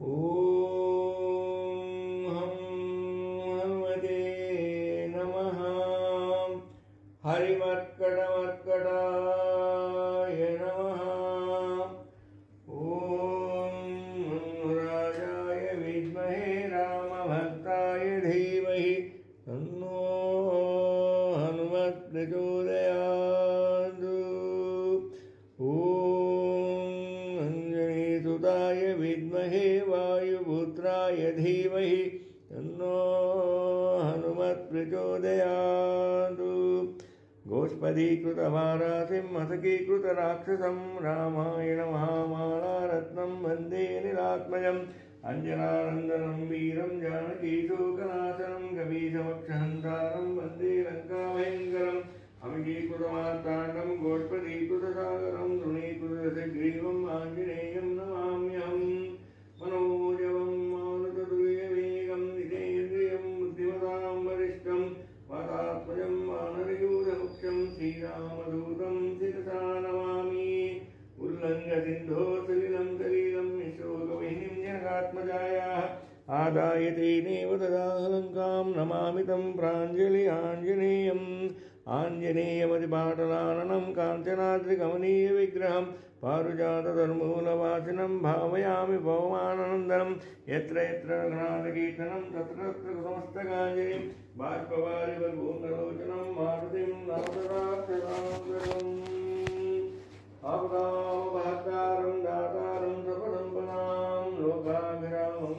ॐ हं हनुमते नमः। हरिमत्कटमत्कटाय नमः। ॐ राजाय विद्महे रामभक्ताय धीमहि तन्नो हनुमत् प्रचोदयात्। ॐ अंजनीसुताय विद्महे वायुपुत्राय धीमहि तन्नो हनुमत् प्रचोदयात्। गोष्पदीकृतभारासिं मसकीकृतराक्षसं रामायणमहामालारत्नं वन्दे निरात्मजम्। अंजनानन्दनं वीरं जानकीशोकनाशनं कपीशमक्षहन्तारं वन्दे लङ्काभयङ्करम्। अमीकृतमार्ताण्डं गोष्पदीकृतसागरं तृणीकृतग्रीवम् आञ्जनेयं नमाम्यहम्। मनोजवं मारुततुल्यवेगं जितेन्द्रियं बुद्धिमतां वरिष्ठं वातात्मजं वानरयूथमुख्यं श्रीरामदूतं शिरसा नमामि। उल्लङ्घ्य सिन्धोः सलिलं सलीलं निःशोकविहीनं जनकात्मजायाः आदाय तेनेव तदालङ्कां नमामि तं प्राञ्जलि आञ्जनेयम्। आञ्जनेयमतिपाटलाननं काञ्चनाद्रिकमनीयविग्रहं पारुजातधर्मूलवासिनं भावयामि पवमाननन्दनं। यत्र यत्र रघुनाथकीर्तनं तत्र तत्र समस्तकाञ्जलिं बाष्पवारिवल्गोन्दलोचनं मारुतिं नमतराक्षसान्तरम्। आपदामपहर्तारं दातारं सपदं लोकाभिरामं